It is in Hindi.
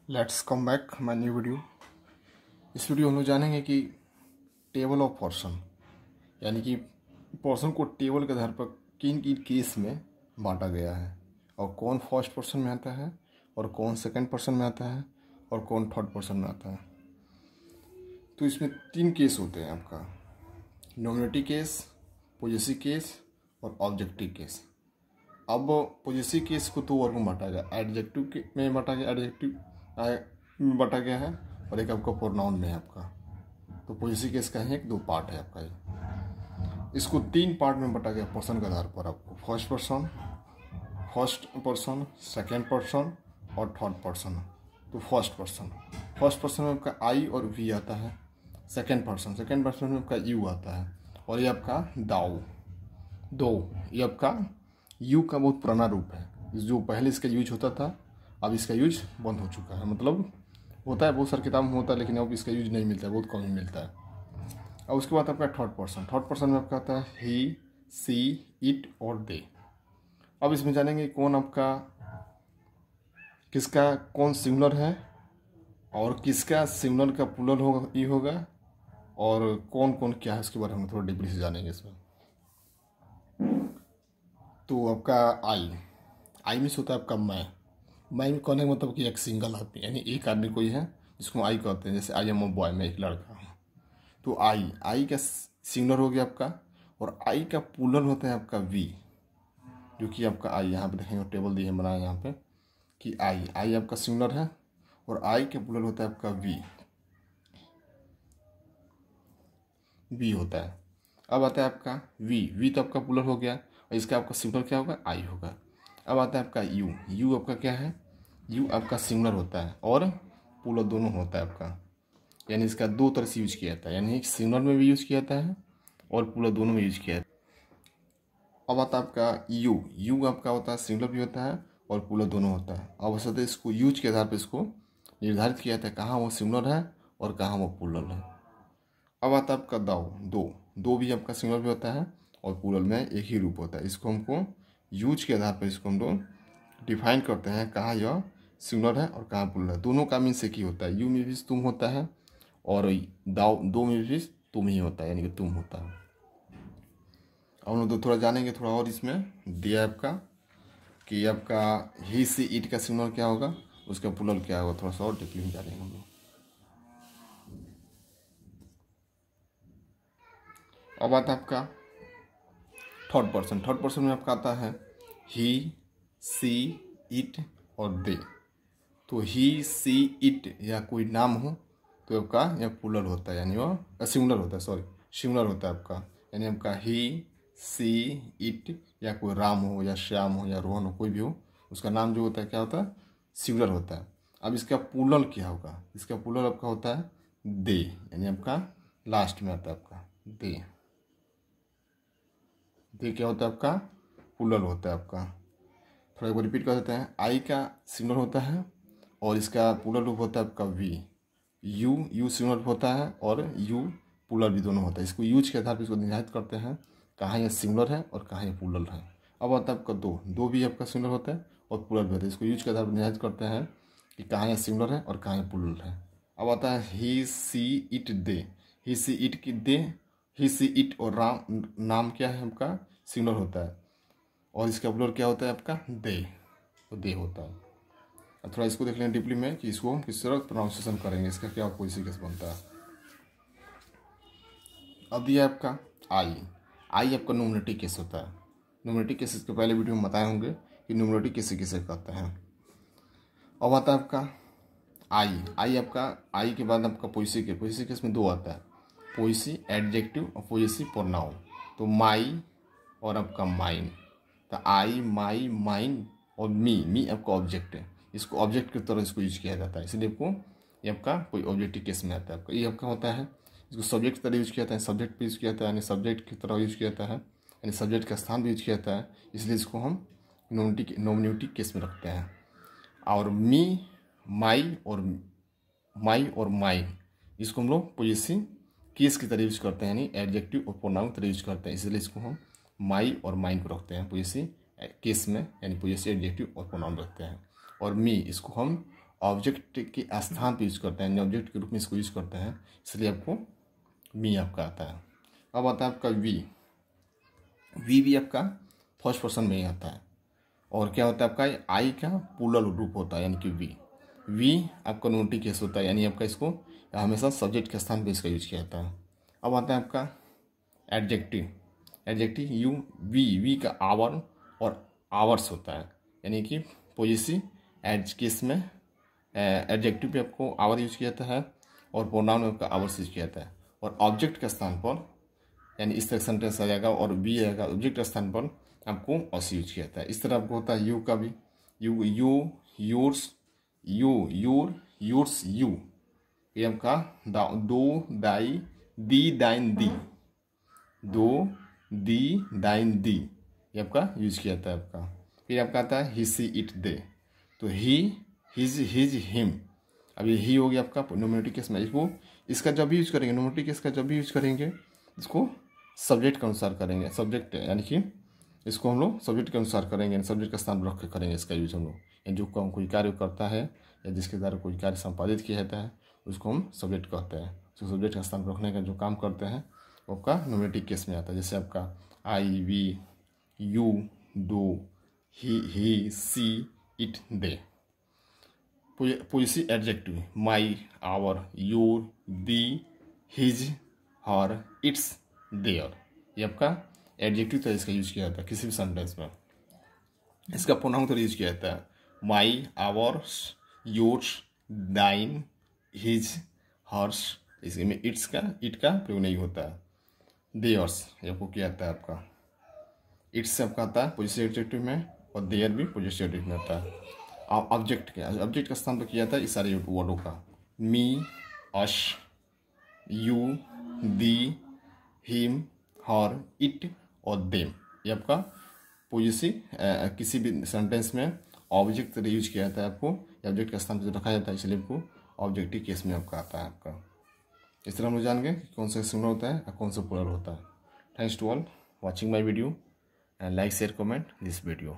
Let's come back my new video. इस वीडियो हम लोग जानेंगे कि टेबल ऑफ पर्सन, यानी कि पर्सन को टेबल के आधार पर किन किन केस में बांटा गया है और कौन फर्स्ट पर्सन में आता है और कौन सेकंड पर्सन में आता है और कौन थर्ड पर्सन में आता है। तो इसमें 3 केस होते हैं आपका, नॉमिनेटिव केस, पॉजेसिव केस और ऑब्जेक्टिव केस। अब पॉजेसिव केस को 2 वर्ग में बांटा गया, एडजेक्टिव में बांटा गया, एडजेक्टिव में बांटा गया है और एक आपका प्रोनाउन में है आपका। तो पॉजेसिव केस का है 2 पार्ट है आपका ये। इसको 3 पार्ट में बांटा गया पर्सन के आधार पर आपको, फर्स्ट पर्सन, सेकेंड पर्सन और थर्ड पर्सन। तो फर्स्ट पर्सन में आपका आई और वी आता है। सेकेंड पर्सन में आपका यू आता है और ये आपका दो ये आपका यू का बहुत पुराना रूप है, जो पहले इसका यूज होता था अब इसका यूज बंद हो चुका है। मतलब होता है बहुत सारे किताब में होता है, लेकिन अब इसका यूज नहीं मिलता है, बहुत कम ही मिलता है। और उसके बाद आपका थर्ड पर्सन में आपका आता है ही, सी, इट और दे। अब इसमें जानेंगे कौन आपका किसका कौन सिंगुलर है और किसका सिंगुलर का प्लूरल होगा ई होगा और कौन कौन क्या है उसके बारे में थोड़ा डीपली से जानेंगे इसमें। तो आपका आई में होता है आपका मैं में कहने का मतलब कि एक सिंगल आदमी, यानी एक आदमी कोई है जिसको आई कहते हैं। जैसे आई एम अ बॉय, मैं एक लड़का हूँ। तो आई का सिंगुलर हो गया आपका और आई का प्लूरल होता है आपका वी, जो कि आपका आई यहाँ पे देखेंगे टेबल दिए बनाया यहाँ पे कि आई आपका सिंगुलर है और आई का प्लूरल होता है आपका वी होता है। अब आता है आपका वी तो आपका प्लूरल हो गया और इसका आपका सिंगुलर क्या होगा, आई होगा। अब आता है आपका यू आपका क्या है, यू आपका सिंगुलर होता है और प्लूरल दोनों होता है आपका, यानी इसका 2 तरह से यूज किया जाता है, यानी सिंगुलर में भी यूज किया जाता है और प्लूरल दोनों में यूज किया जाता है। अब आता है आपका यू आपका होता है सिंगुलर भी होता है और प्लूरल दोनों होता है। अब वैसे इसको यूज के आधार पर इसको निर्धारित किया जाता है कहाँ वो सिंगुलर है और कहाँ वो प्लूरल है। अब आता है आपका दो भी आपका सिंगुलर भी होता है और प्लूरल में एक ही रूप होता है। इसको हमको यूज के आधार पर इसको हम लोग डिफाइन करते हैं कहाँ यह सिंगुलर है और कहाँ प्लूरल है। दोनों का मीन्स एक ही होता है, यू में भी तुम होता है और दो में भी तुम ही होता है, यानी कि तुम होता है। अब हम लोग तो थोड़ा जानेंगे थोड़ा और इसमें दिया आपका कि आपका ही सी इट का सिंगुलर क्या होगा, उसका प्लूरल क्या होगा, थोड़ा सा और डीपली जानेंगे हम लोग। अब आता है आपका थर्ड पर्सन में आपका आता है ही, सी, इट और दे। तो ही, सी, इट या कोई नाम हो तो आपका यह प्लूरल होता है, यानी वो सिंगुलर होता है, सिंगुलर होता है आपका, यानी आपका ही, सी, इट या कोई राम हो या श्याम हो या रोहन हो, कोई भी हो, उसका नाम जो होता है क्या होता है, सिंगुलर होता है। अब इसका प्लूरल क्या होगा, इसका प्लूरल आपका होता है दे, यानी आपका लास्ट में आता है आपका दे क्या होता है आपका प्लूरल होता है आपका। थोड़ा एक बार रिपीट कर देते हैं, आई का सिंगुलर होता है और इसका प्लूरल रूप होता है आपका वी, यू सिंगुलर होता है और यू प्लूरल भी दोनों होता है। इसको यूज के आधार पर इसको निर्धारित करते हैं कहाँ यह सिंगुलर है और कहाँ यह प्लूरल है। अब आता है आपका दो भी आपका सिंगुलर होता है और प्लूरल भी होता है। इसको यूज के आधार पर निर्धारित करते हैं कि कहाँ यह सिंगुलर है और कहाँ यह प्लूरल है। अब आता है ही, she, it, they. He, she, it की दे, ही, सी, इट और नाम क्या है आपका, सिंगुलर होता है और इसका प्लूरल क्या होता है आपका दे, तो दे होता है। अब थोड़ा इसको देख लें डीपली में कि इसको किस तरह प्रोनाउंसिएशन करेंगे, इसका क्या पॉजिटिव केस बनता है। अब दिया आपका आई आपका नॉमिनेटिव केस होता है। नॉमिनेटिव केस के पहले वीडियो में बताए होंगे कि नॉमिनेटिव किसे किसे कहते हैं। अब आता है आपका आई आपका आई के बाद आपका पॉजिटिव केस में 2 आता है, पॉजिटिव एडजेक्टिव और पॉजिटिव प्रोनाउन। तो माई और आपका माइन, तो आई, माई, माइन और मी आपका ऑब्जेक्ट है। इसको ऑब्जेक्ट की तरह इसको यूज किया जाता है, इसलिए आपको ये आपका कोई ऑब्जेक्टिव केस में आता है। आपका ये आपका होता है, इसको सब्जेक्ट की तरह यूज किया जाता है, सब्जेक्ट भी यूज किया जाता है, यानी सब्जेक्ट की तरह यूज किया जाता है, यानी सब्जेक्ट का स्थान भी यूज किया जाता है, इसलिए इसको हम नॉमिनेटिव केस में रखते हैं। और माई और माइन इसको हम लोग पॉजिटिव केस की तरह यूज करते हैं, यानी एडजेक्टिव और प्रोनाउन की तरह यूज करते हैं, इसलिए इसको हम माई और माइन को रखते हैं पॉजिटिव केस में, यानी पॉजिटिव एडजेक्टिव और प्रोनाउन रखते हैं। और मी इसको हम ऑब्जेक्ट के स्थान पे यूज करते हैं, ऑब्जेक्ट के रूप में इसको यूज करते हैं, इसलिए आपको मी आपका आता है। अब आता है आपका वी भी आपका फर्स्ट पर्सन में ही आता है। और क्या होता है आपका आई का प्लूरल रूप होता है, यानी कि वी आपका नोटी केस होता है, यानी आपका इसको हमेशा सब्जेक्ट के स्थान पे इसका यूज किया जाता है। अब आता है आपका एडजेक्टिव यू वी का आवर और आवर्स होता है, यानी कि पोजेसिव एज केस में एडजेक्टिव पे आपको आवर यूज किया जाता है और प्रोनाउन में आपका आवर्स यूज किया जाता है। और ऑब्जेक्ट के स्थान पर यानी इस तरह सेंटेंस आ जाएगा और बी आएगा, ऑब्जेक्ट के स्थान पर आपको ऑस यूज किया जाता है। इस तरह आपको होता है यू का भी यू योर्स यू ये आपका दो दाई दी दाइन दी दी ये आपका यूज किया जाता है आपका। फिर आपका आता है ही सी इट दे, तो ही हिज हिम। अब ये ही हो गया आपका नोमिनेटिव केस में। इसका जब भी यूज करेंगे नोमिनेटिव केस का जब भी यूज करेंगे इसको सब्जेक्ट के अनुसार करेंगे, सब्जेक्ट यानी कि इसको हम लोग सब्जेक्ट के अनुसार करेंगे, सब्जेक्ट का स्थान रख के करेंगे इसका यूज हम लोग। यानी जो काम कोई कार्य करता है या जिसके द्वारा कोई कार्य संपादित किया जाता है उसको हम सब्जेक्ट कहते हैं। तो सब्जेक्ट का स्थान रखने का जो काम करते हैं वो आपका नोमिनेटिव केस में आता है। जैसे आपका आई वी यू दो he she it they. Possessive adjective my our your the his her its their, ये आपका एडजेक्टिव तरह इसका यूज किया जाता है किसी भी सेंटेंस में। इसका प्रोनाउन तरह यूज किया जाता है माई आवर्स योर्स दाइन हिज हर्स, इसमें इट का प्रयोग नहीं होता है। देयर्स ये आपको किया जाता है आपका, इट्स से आपका आता है पोजेसिव एडजेक्टिव में और देयर भी पोजेसिव एडजेक्टिव में आता है। ऑब्जेक्ट का स्थान पर किया जाता है इस सारे वर्डों का मी अश you the him her it और देम, ये आपका पोजेसिव किसी भी सेंटेंस में ऑब्जेक्ट तरह यूज किया जाता है आपको, ऑब्जेक्ट का स्थान पर रखा जाता है, इसलिए आपको ऑब्जेक्टिव केस में आपका आता है आपका। इस तरह हम लोग जान गए कौन सा सिंगुलर होता है और कौन सा प्लूरल होता है। Thanks to all watching my video and like share comment this video.